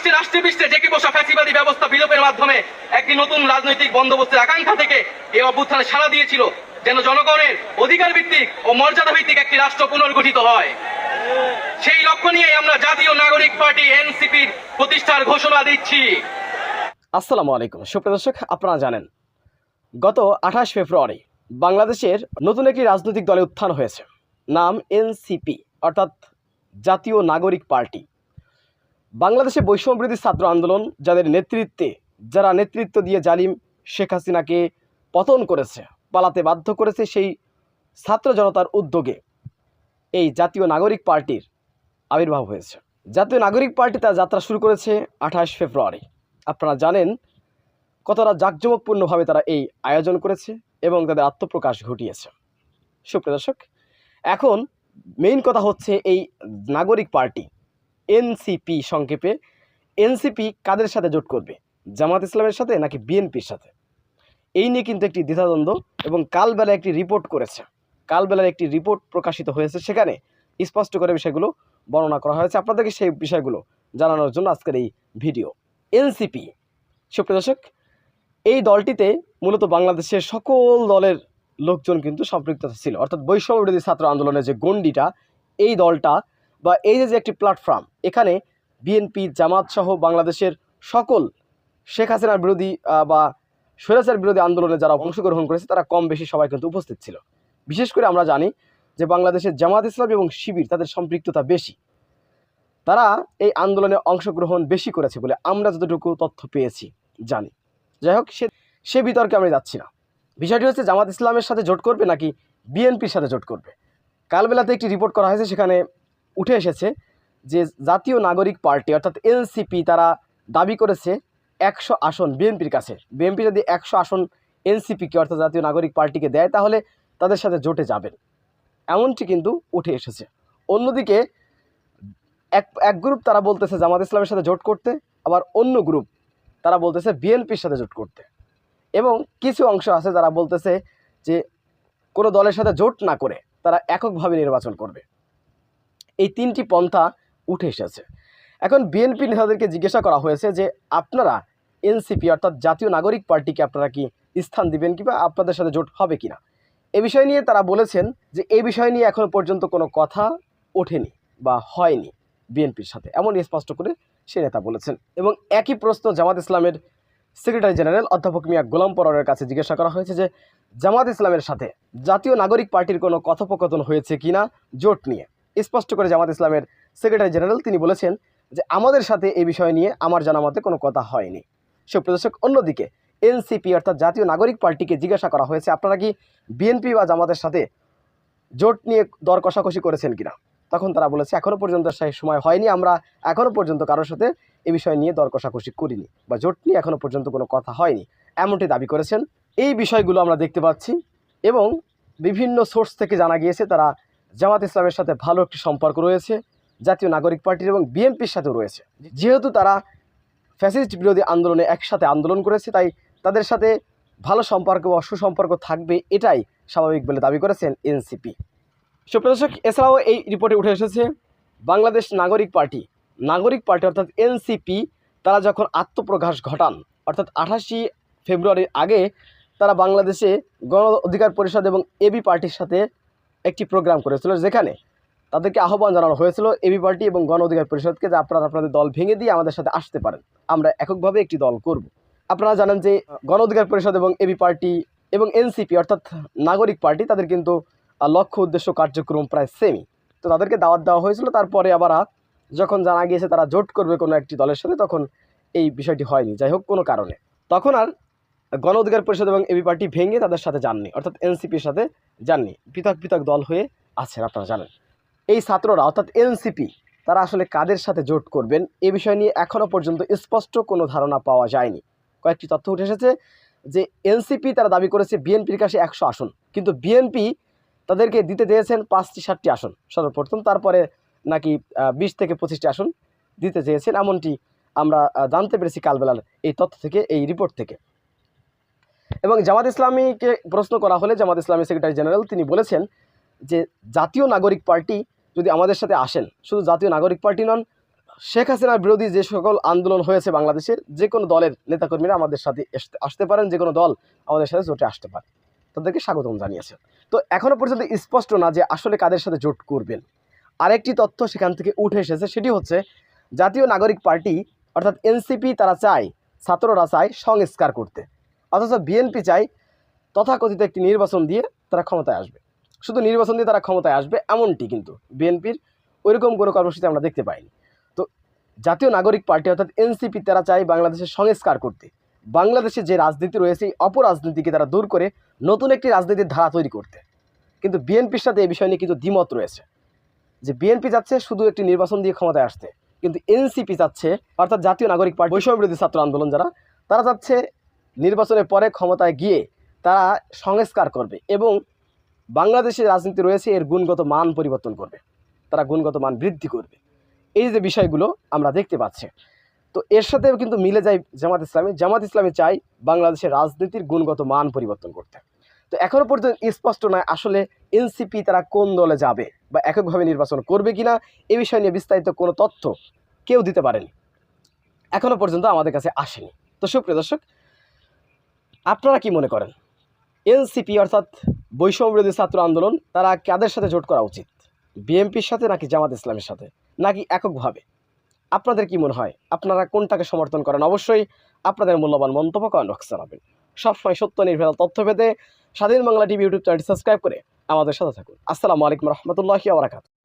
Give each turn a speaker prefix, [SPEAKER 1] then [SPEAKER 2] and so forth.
[SPEAKER 1] রাষ্ট্রে রাষ্ট্রে বিশ্বে জেকে বসা ফ্যাসিবাদী ব্যবস্থা বিলোপের মাধ্যমে একটি নতুন রাজনৈতিক বন্দোবস্তের আকাঙ্ক্ষা থেকে এই অভ্যুত্থানে সাড়া দিয়েছিল, যেন জনগণের অধিকার ভিত্তিক ও মর্যাদা ভিত্তিক একটি রাষ্ট্র পুনর্গঠিত হয়। সেই লক্ষ্য নিয়ে আমরা জাতীয় নাগরিক পার্টি এনসিপির প্রতিষ্ঠার ঘোষণা দিচ্ছি।
[SPEAKER 2] আসসালামু আলাইকুম সুপ্রিয় দর্শক, আপনারা জানেন গত 28 ফেব্রুয়ারি বাংলাদেশের নতুন একটি রাজনৈতিক দলে উত্থান হয়েছে, নাম এনসিপি অর্থাৎ জাতীয় নাগরিক পার্টি। বাংলাদেশে বৈষম্যবিরোধী ছাত্র আন্দোলন যারা নেতৃত্ব দিয়ে জালিম শেখ হাসিনাকে পতন করেছে, পালাতে বাধ্য করেছে, সেই ছাত্র জনতার উদ্যোগে এই জাতীয় নাগরিক পার্টির আবির্ভাব হয়েছে। জাতীয় নাগরিক পার্টি তার যাত্রা শুরু করেছে 28 ফেব্রুয়ারি। আপনারা জানেন কতটা জাঁকজমকপূর্ণভাবে তারা এই আয়োজন করেছে এবং তাদের আত্মপ্রকাশ ঘটিয়েছে। সুপ্রিয় দর্শক, এখন মেইন কথা হচ্ছে এই নাগরিক পার্টি এনসিপি, সংক্ষেপে এনসিপি কাদের সাথে জোট করবে, জামাত ইসলামের সাথে নাকি বিএনপির সাথে? এই নিয়ে কিন্তু একটি দ্বিধাদ্বন্দ্ব এবং কালবেলায় একটি রিপোর্ট প্রকাশিত হয়েছে, সেখানে স্পষ্ট করে বিষয়গুলো বর্ণনা করা হয়েছে। আপনাদেরকে সেই বিষয়গুলো জানানোর জন্য আজকের এই ভিডিও। এনসিপি, সুপ্রিয় দর্শক, এই দলটিতে মূলত বাংলাদেশের সকল দলের লোকজন কিন্তু সম্পৃক্ত ছিল, অর্থাৎ বৈষম্যবিরোধী ছাত্র আন্দোলনের যে গণ্ডিটা, এই দলটা বা এই যে একটি প্ল্যাটফর্ম, এখানে বিএনপি, জামাত সহ বাংলাদেশের সকল শেখ হাসিনার বিরোধী বা স্বৈরাচার বিরোধী আন্দোলনে যারা অংশগ্রহণ করেছে তারা কম বেশি সবাই কিন্তু উপস্থিত ছিল। বিশেষ করে আমরা জানি যে বাংলাদেশের জামাত ইসলাম এবং শিবির, তাদের সম্পৃক্ততা বেশি, তারা এই আন্দোলনে অংশগ্রহণ বেশি করেছে বলে আমরা যতটুকু তথ্য পেয়েছি জানি। যাই হোক, সে বিতর্কে আমি যাচ্ছি না। বিষয়টি হচ্ছে জামাত ইসলামের সাথে জোট করবে নাকি বিএনপির সাথে জোট করবে। কালবেলাতে একটি রিপোর্ট করা হয়েছে, সেখানে উঠে এসেছে যে জাতীয় নাগরিক পার্টি অর্থাৎ এনসিপি তারা দাবি করেছে 100 আসন বিএনপির কাছে। বিএনপি যদি 100 আসন এনসিপিকে অর্থাৎ জাতীয় নাগরিক পার্টিকে দেয় তাহলে তাদের সাথে জোটে যাবেন, এমনটি কিন্তু উঠে এসেছে। অন্যদিকে এক গ্রুপ তারা বলতেছে জামাত ইসলামের সাথে জোট করতে, আবার অন্য গ্রুপ তারা বলতেছে বিএনপির সাথে জোট করতে, এবং কিছু অংশ আছে যারা বলতেছে যে কোনো দলের সাথে জোট না করে তারা এককভাবে নির্বাচন করবে। এই তিনটি পন্থা উঠে এসেছে। এখন বিএনপি নেতাদেরকে জিজ্ঞাসা করা হয়েছে যে আপনারা এনসিপি অর্থাৎ জাতীয় নাগরিক পার্টিকে আপনারা কি স্থান দিবেন কিংবা আপনাদের সাথে জোট হবে কিনা। এ বিষয় নিয়ে তারা বলেছেন যে এই বিষয় নিয়ে এখনো পর্যন্ত কোনো কথা ওঠেনি বা হয়নি বিএনপির সাথে, এমন স্পষ্ট করে সে নেতা বলেছেন। এবং একই প্রশ্ন জামাত ইসলামের সেক্রেটারি জেনারেল অধ্যাপক মিয়া গোলাম পরোয়ারের কাছে জিজ্ঞাসা করা হয়েছে যে জামাত ইসলামের সাথে জাতীয় নাগরিক পার্টির কোনো কথোপকথন হয়েছে কিনা জোট নিয়ে। স্পষ্ট করে জামাত ইসলামের সেক্রেটারি জেনারেল তিনি বলেছেন যে আমাদের সাথে এই বিষয় নিয়ে আমার জানা মতে কোনো কথা হয়নি। সুপ্রিয় দর্শক, অন্যদিকে এনসিপি অর্থাৎ জাতীয় নাগরিক পার্টিকে জিজ্ঞাসা করা হয়েছে আপনারা কি বিএনপি বা জামাতের সাথে জোট নিয়ে দর কষাকষি করেছেন কিনা। তখন তারা বলেছে এখনও পর্যন্ত সেই সময় হয়নি, আমরা এখনও পর্যন্ত কারোর সাথে এই বিষয় নিয়ে দর কষাকষি করিনি বা জোট নিয়ে এখনও পর্যন্ত কোনো কথা হয়নি, এমনটি দাবি করেছেন। এই বিষয়গুলো আমরা দেখতে পাচ্ছি এবং বিভিন্ন সোর্স থেকে জানা গিয়েছে তারা জামাত ইসলামের সাথে ভালো একটি সম্পর্ক রয়েছে, জাতীয় নাগরিক পার্টির এবং বিএনপির সাথেও রয়েছে। যেহেতু তারা ফ্যাসিস্ট বিরোধী আন্দোলনে একসাথে আন্দোলন করেছে, তাই তাদের সাথে ভালো সম্পর্ক বা সুসম্পর্ক থাকবে, এটাই স্বাভাবিক বলে দাবি করেছেন এনসিপি। সুপ্রিয় দর্শক, এছাড়াও এই রিপোর্টে উঠে এসেছে বাংলাদেশ নাগরিক পার্টি অর্থাৎ এনসিপি তারা যখন আত্মপ্রকাশ ঘটান অর্থাৎ 28 ফেব্রুয়ারির আগে তারা বাংলাদেশে গণ অধিকার পরিষদ এবং এবি পার্টির সাথে একটি প্রোগ্রাম করেছিল, যেখানে তাদেরকে আহ্বান জানানো হয়েছিল এবি পার্টি এবং গণ অধিকার পরিষদকে যে আপনারা আপনাদের দল ভেঙে দিয়ে আমাদের সাথে আসতে পারেন, আমরা এককভাবে একটি দল করব। আপনারা জানেন যে গণ অধিকার পরিষদ এবং এবি পার্টি এবং এনসিপি অর্থাৎ নাগরিক পার্টি তাদের কিন্তু লক্ষ্য উদ্দেশ্য কার্যক্রম প্রায় সেমই। তো তাদেরকে দাওয়াত দেওয়া হয়েছিল, তারপরে আবার যখন জানা গিয়েছে তারা জোট করবে কোনো একটি দলের সাথে তখন এই বিষয়টি হয়নি। যাই হোক, কোনো কারণে তখন আর গণ অধিকার পরিষদ এবং এবি পার্টি ভেঙে তাদের সাথে যাননি, অর্থাৎ এনসিপির সাথে যাননি, পৃথক পৃথক দল হয়ে আছেন। আপনারা জানেন এই ছাত্ররা অর্থাৎ এনসিপি তারা আসলে কাদের সাথে জোট করবেন এ বিষয় নিয়ে এখনও পর্যন্ত স্পষ্ট কোনো ধারণা পাওয়া যায়নি। কয়েকটি তথ্য উঠে এসেছে যে এনসিপি তারা দাবি করেছে বিএনপির কাছে 100 আসন, কিন্তু বিএনপি তাদেরকে দিতে চেয়েছেন 5-7টি আসন সর্বপ্রথম, তারপরে নাকি 20 থেকে 25টি আসন দিতে চেয়েছেন, এমনটি আমরা জানতে পেরেছি কালবেলার এই তথ্য থেকে, এই রিপোর্ট থেকে। এবং জামাত ইসলামীকে প্রশ্ন করা হলে জামাত ইসলামী সেক্রেটারি জেনারেল তিনি বলেছেন যে জাতীয় নাগরিক পার্টি যদি আমাদের সাথে আসেন, শুধু জাতীয় নাগরিক পার্টি নন, শেখ হাসিনার বিরোধী যে সকল আন্দোলন হয়েছে বাংলাদেশের যে কোনো দলের নেতাকর্মীরা আমাদের সাথে আসতে পারেন, যে কোনো দল আমাদের সাথে জোটে আসতে পারে, তাদেরকে স্বাগতম জানিয়েছে। তো এখনও পর্যন্ত স্পষ্ট না যে আসলে কাদের সাথে জোট করবেন। আরেকটি তথ্য সেখান থেকে উঠে এসেছে, সেটি হচ্ছে জাতীয় নাগরিক পার্টি অর্থাৎ এনসিপি তারা চায়, ছাত্ররা চায় সংস্কার করতে, অথচ বিএনপি চায় তথাকথিত একটি নির্বাচন দিয়ে তারা ক্ষমতায় আসবে। শুধু নির্বাচন দিয়ে তারা ক্ষমতায় আসবে এমনটি কিন্তু বিএনপির ওইরকম কোনো কর্মসূচি আমরা দেখতে পাইনি। তো জাতীয় নাগরিক পার্টি অর্থাৎ এনসিপি তারা চায় বাংলাদেশের সংস্কার করতে, বাংলাদেশে যে রাজনীতি রয়েছে এই অপরাজনীতিকে তারা দূর করে নতুন একটি রাজনীতির ধারা তৈরি করতে। কিন্তু বিএনপির সাথে এই বিষয় নিয়ে কিন্তু দ্বিমত রয়েছে, যে বিএনপি যাচ্ছে শুধু একটি নির্বাচন দিয়ে ক্ষমতায় আসতে, কিন্তু এনসিপি যাচ্ছে অর্থাৎ জাতীয় নাগরিক পার্টি বৈষম্য বিরোধী ছাত্র আন্দোলন যারা, তারা যাচ্ছে নির্বাচনের পরে ক্ষমতায় গিয়ে তারা সংস্কার করবে এবং বাংলাদেশের রাজনীতি রয়েছে এর গুণগত মান পরিবর্তন করবে, তারা গুণগত মান বৃদ্ধি করবে। এই যে বিষয়গুলো আমরা দেখতে পাচ্ছি, তো এর সাথে কিন্তু মিলে যায় জামাত ইসলামী চাই বাংলাদেশের রাজনীতির গুণগত মান পরিবর্তন করতে। তো এখনও পর্যন্ত স্পষ্ট নয় আসলে এনসিপি তারা কোন দলে যাবে বা এককভাবে নির্বাচন করবে কিনা, এ বিষয় নিয়ে বিস্তারিত কোনো তথ্য কেউ দিতে পারেনি, এখনও পর্যন্ত আমাদের কাছে আসেনি। তো সুপ্রিয় দর্শক, আপনারা কি মনে করেন এনসিপি অর্থাৎ বৈষম্য বিরোধী ছাত্র আন্দোলন তারা কাদের সাথে জোট করা উচিত, বিএনপির সাথে নাকি জামাত ইসলামের সাথে, নাকি এককভাবে? আপনাদের কি মনে হয়, আপনারা কোনটাকে সমর্থন করেন? অবশ্যই আপনাদের মূল্যবান মন্তব্য কমেন্ট বক্সে জানাবেন। সবসময় সত্য নির্ভেজাল তথ্য পেতে স্বাধীন বাংলা টিভি ইউটিউব চ্যানেলটি সাবস্ক্রাইব করে আমাদের সাথে থাকুন। আসসালামু আলাইকুম রহমতুল্লাহি ওয়া বারাকাতুহু।